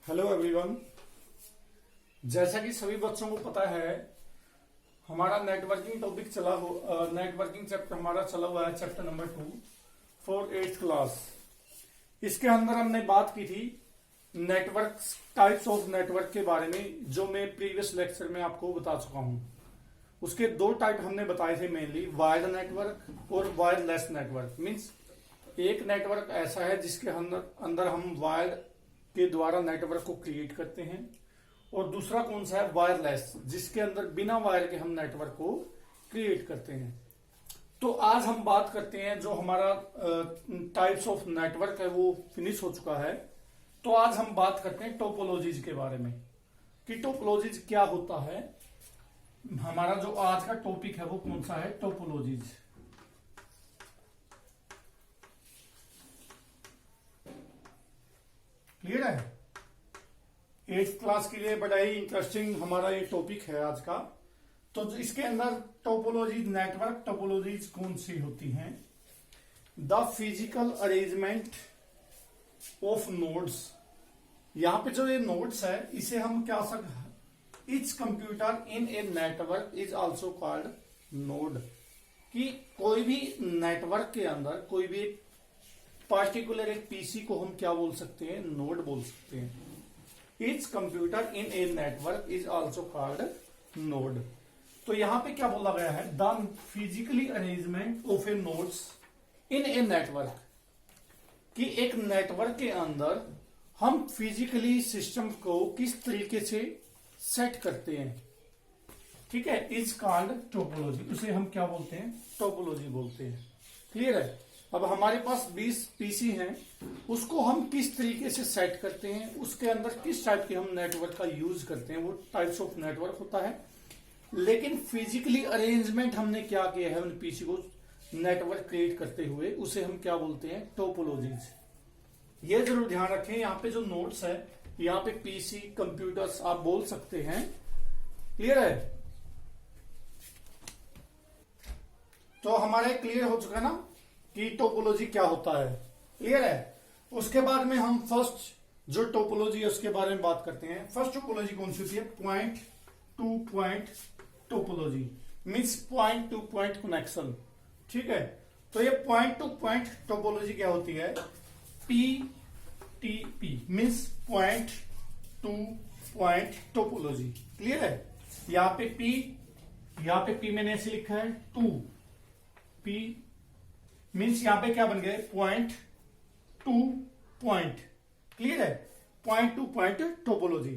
Hello everyone. जैसा कि सभी बच्चों को पता है, हमारा नेटवर्किंग टॉपिक नेटवर्किंग चैप्टर हमारा चला हुआ है, chapter number 2 for 8th class. इसके अंदर हमने बात की थी नेटवर्क टाइप्स ऑफ नेटवर्क के बारे में, जो मैं प्रीवियस लेक्चर में आपको बता चुका हूं। उसके दो टाइप हमने बताए थे मेनली, वायर्ड नेटवर्क और वायरलेस नेटवर्क। मीन्स एक नेटवर्क ऐसा है जिसके अंदर हम वायर्ड के द्वारा नेटवर्क को क्रिएट करते हैं, और दूसरा कौन सा है, वायरलेस, जिसके अंदर बिना वायर के हम नेटवर्क को क्रिएट करते हैं। तो आज हम बात करते हैं, जो हमारा टाइप्स ऑफ नेटवर्क है वो फिनिश हो चुका है। तो आज हम बात करते हैं टोपोलॉजीज के बारे में कि टोपोलॉजीज क्या होता है। हमारा जो आज का टॉपिक है वो कौन सा है, टोपोलॉजीज। क्लियर है? 8th क्लास के लिए बड़ा ही इंटरेस्टिंग हमारा ये टॉपिक है आज का। तो इसके अंदर टोपोलॉजी, नेटवर्क टोपोलॉजीज कौन सी होती हैं? The physical arrangement of nodes. यहां पे जो ये नोड्स है, इसे हम क्या etch computer in a network is also called node. कि कोई भी नेटवर्क के अंदर कोई भी पार्टिकुलर एक पीसी को हम क्या बोल सकते हैं, नोड बोल सकते हैं। Each computer in a network is also called node. तो यहां पे क्या बोला गया है, the physically arrangement of A nodes in a network. कि एक नेटवर्क के अंदर हम फिजिकली सिस्टम को किस तरीके से सेट करते हैं, ठीक है, इज कॉल्ड टोपोलॉजी। उसे हम क्या बोलते हैं, टोपोलॉजी बोलते हैं। क्लियर है? अब हमारे पास 20 पीसी हैं, उसको हम किस तरीके से सेट करते हैं, उसके अंदर किस टाइप के हम नेटवर्क का यूज करते हैं, वो टाइप्स ऑफ नेटवर्क होता है। लेकिन फिजिकली अरेंजमेंट हमने क्या किया है उन पीसी को नेटवर्क क्रिएट करते हुए, उसे हम क्या बोलते हैं, टोपोलॉजीज। ये जरूर ध्यान रखें, यहाँ पे जो नोड्स है, यहाँ पे पीसी कंप्यूटर्स आप बोल सकते हैं। क्लियर है? तो हमारे क्लियर हो चुका ना कि टोपोलॉजी क्या होता है। क्लियर है? उसके बाद में हम फर्स्ट जो टोपोलॉजी है उसके बारे में बात करते हैं। फर्स्ट टोपोलॉजी कौन सी होती है, point to point topology. Means point to point connection. ठीक है? तो ये पॉइंट टू पॉइंट टोपोलॉजी क्या होती है, PTP means point to point topology. Clear है? यहां पे पी मैंने ऐसे लिखा है, टू पी मीन्स यहां पे क्या बन गए, पॉइंट टू पॉइंट। क्लियर है? Point to point topology.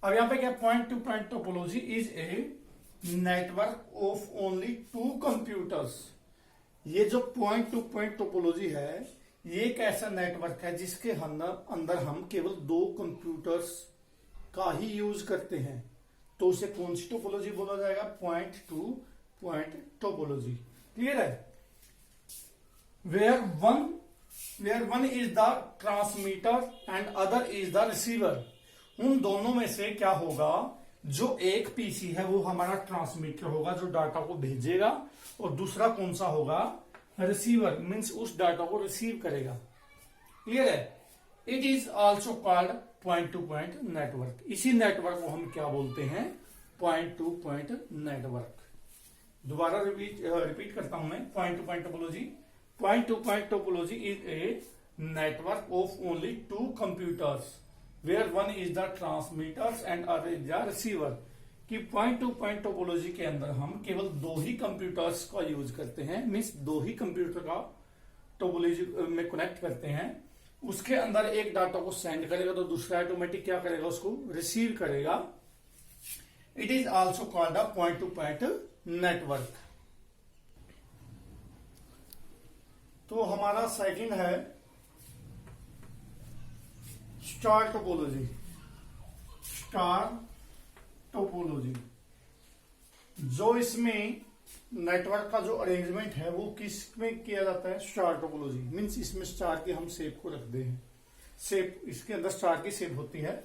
अब यहां पे क्या, point to point topology is a network of only two computers. ये जो पॉइंट टू पॉइंट टोपोलॉजी है, ये एक ऐसा नेटवर्क है जिसके अंदर हम केवल दो कंप्यूटर्स का ही यूज करते हैं। तो उसे कौन सी टोपोलॉजी बोला जाएगा, point to point topology. Clear है? where one is the transmitter and other is the receiver। उन दोनों में से क्या होगा, जो एक पीसी है वो हमारा ट्रांसमीटर होगा जो डाटा को भेजेगा, और दूसरा कौन सा होगा, रिसीवर, मीन्स उस डाटा को रिसीव करेगा। क्लियर है? It is also called point to point network. इसी नेटवर्क को हम क्या बोलते हैं, पॉइंट टू पॉइंट नेटवर्क। दोबारा रिपीट करता हूं मैं, point to point topology. Point to point topology is a network of only two computers where one is the transmitters and other is the receiver। कि point to point topology के अंदर हम केवल दो ही कंप्यूटर्स का यूज करते हैं, means दो ही कंप्यूटर का टोपोलॉजी में कनेक्ट करते हैं। उसके अंदर एक डाटा को सेंड करेगा तो दूसरा ऑटोमेटिक क्या करेगा, उसको रिसीव करेगा। It is also called a point to point network. तो हमारा सेकंड है स्टार टोपोलॉजी। स्टार टोपोलॉजी, जो इसमें नेटवर्क का जो अरेंजमेंट है वो किस में किया जाता है, स्टार टोपोलॉजी। मीन्स इसमें स्टार के हम शेप को रखते हैं, शेप, इसके अंदर स्टार की शेप होती है।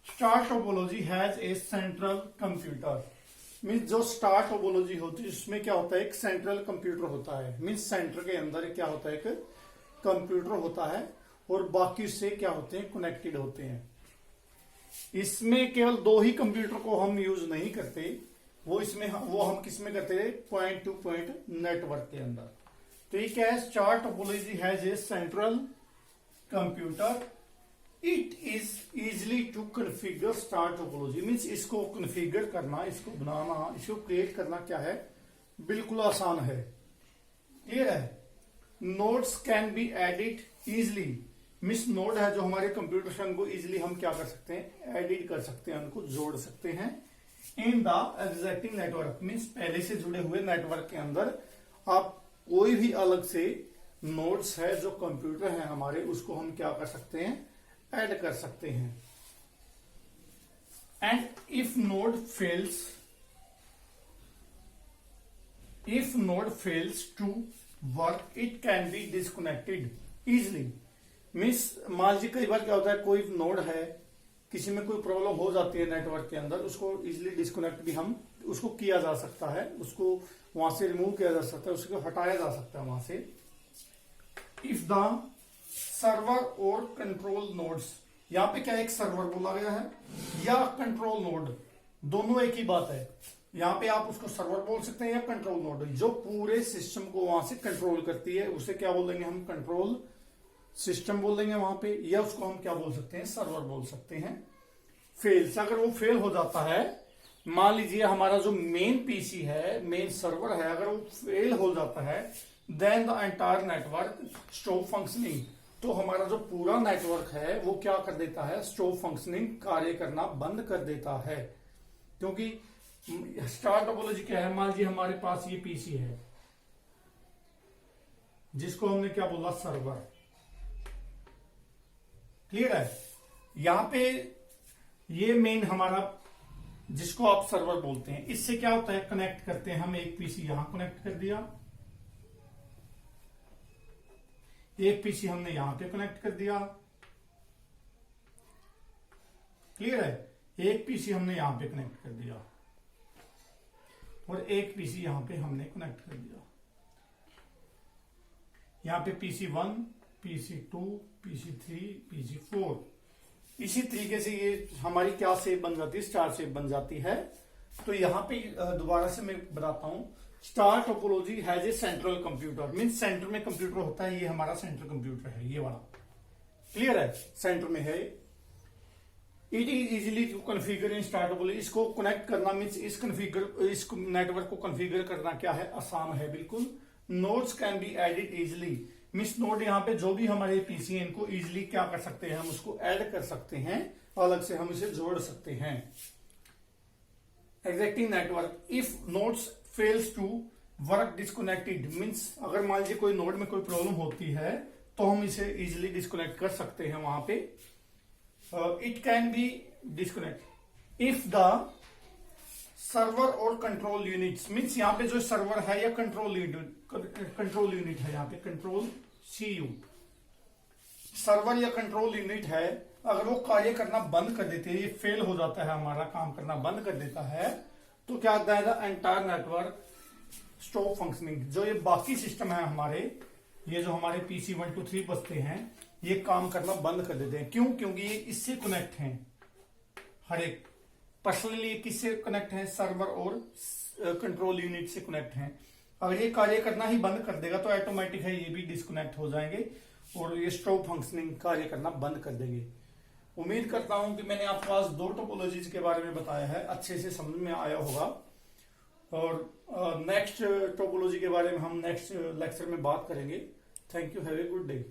Star topology has a central computer. Means जो स्टार टोपोलॉजी होती है उसमें क्या होता है, एक सेंट्रल कंप्यूटर होता है। मीन्स सेंटर के अंदर क्या होता है, एक कंप्यूटर होता है, और बाकी से क्या होते हैं, कनेक्टेड होते हैं। इसमें केवल 2 ही कंप्यूटर को हम यूज नहीं करते, वो हम किस में करते हैं, पॉइंट टू पॉइंट नेटवर्क के अंदर। तो ये क्या है, star topology has a central computer, it is easily to configure. Star topology means इसको कन्फिगर करना, इसको बनाना, इसको क्रिएट करना क्या है, बिल्कुल आसान है। क्लियर है। Nodes can be edit easily, miss node है जो हमारे कंप्यूटर से, उनको इजिली हम क्या कर सकते हैं, एडिट कर सकते हैं, उनको जोड़ सकते हैं। इन द एग्जैक्टिंग नेटवर्क मीन्स पहले से जुड़े हुए नेटवर्क के अंदर आप कोई भी अलग से नोड्स है जो कंप्यूटर है हमारे, उसको हम क्या कर सकते हैं, ऐड कर सकते हैं। And if node fails to work it can be disconnected easily. Means मान लीजिए कई बार क्या होता है, कोई नोड है, किसी में कोई प्रॉब्लम हो जाती है नेटवर्क के अंदर, उसको इजिली डिस्कनेक्ट भी हम उसको किया जा सकता है, उसको वहां से रिमूव किया जा सकता है, उसको हटाया जा सकता है वहां से। इफ द सर्वर और कंट्रोल नोड्स, यहां पे क्या एक सर्वर बोला गया है या कंट्रोल नोड, दोनों एक ही बात है। यहां पे आप उसको सर्वर बोल सकते हैं या कंट्रोल नोड, जो पूरे सिस्टम को वहां से कंट्रोल करती है, उसे क्या बोलेंगे हम, कंट्रोल सिस्टम बोल देंगे वहां पे, या उसको हम क्या बोल सकते हैं, सर्वर बोल सकते हैं। फेल, अगर वो फेल हो जाता है, मान लीजिए हमारा जो मेन पीसी है, मेन सर्वर है, अगर वो फेल हो जाता है, then the entire network stop functioning, तो हमारा जो पूरा नेटवर्क है वो क्या कर देता है, स्टॉप फंक्शनिंग, कार्य करना बंद कर देता है। क्योंकि स्टार टोपोलॉजी क्या है, मान लीजिए हमारे पास ये पीसी है जिसको हमने क्या बोला, सर्वर। क्लियर है। यहां पे ये मेन हमारा जिसको आप सर्वर बोलते हैं, इससे क्या होता है, कनेक्ट करते हैं हम, एक पीसी यहां कनेक्ट कर दिया, एक पीसी हमने यहां पे कनेक्ट कर दिया। क्लियर है। एक पीसी हमने यहां पे कनेक्ट कर दिया और एक पीसी यहां पे हमने कनेक्ट कर दिया। यहां पे पीसी 1, पीसी 2, पीसी 3, पीसी 4, इसी तरीके से ये हमारी क्या शेप बन जाती है, स्टार शेप बन जाती है। तो यहां पे दोबारा से मैं बताता हूं, star topology has a central computer, mean centre में कंप्यूटर होता है, ये हमारा सेंट्रल कंप्यूटर है, ये वाला। क्लियर है, सेंटर में है। It is easily to configure in star topology, इसको कनेक्ट करना मीन्स इस नेटवर्क को कन्फिगर करना क्या है, आसान है बिल्कुल। Nodes can be edit easily, miss node यहाँ पे जो भी हमारे पीसी है इनको इजिली क्या कर सकते हैं, हम उसको ऐड कर सकते हैं, अलग से हम इसे जोड़ सकते हैं। Exacting network, if nodes fails to work disconnected means अगर मान लीजिए कोई नोड में कोई प्रॉब्लम होती है तो हम इसे इजिली डिस्कनेक्ट कर सकते हैं वहां पे। It can B disconnect if the server और कंट्रोल यूनिट्स मीन्स यहाँ पे जो सर्वर है या कंट्रोल यूनिट है, यहाँ पे कंट्रोल सीयू, सर्वर या कंट्रोल यूनिट है, अगर वो कार्य करना बंद कर देते हैं, ये फेल हो जाता है, हमारा काम करना बंद कर देता है, तो क्या आता है, the entire network stop functioning. जो ये बाकी सिस्टम है हमारे, ये जो हमारे पीसी 1 2 3 बसते हैं, ये काम करना बंद कर देते हैं। क्यों? क्योंकि ये इससे कनेक्ट हैं, हर एक पर्सनली किससे कनेक्ट है, सर्वर और कंट्रोल यूनिट से कनेक्ट हैं। अगर ये कार्य करना ही बंद कर देगा तो ऑटोमेटिक है ये भी डिस्कनेक्ट हो जाएंगे और ये स्टॉप फंक्शनिंग कार्य करना बंद कर देंगे। उम्मीद करता हूं कि मैंने आपके पास 2 टोपोलॉजीज के बारे में बताया है, अच्छे से समझ में आया होगा। और नेक्स्ट टोपोलॉजी के बारे में हम नेक्स्ट लेक्चर में बात करेंगे। Thank you, have a good day.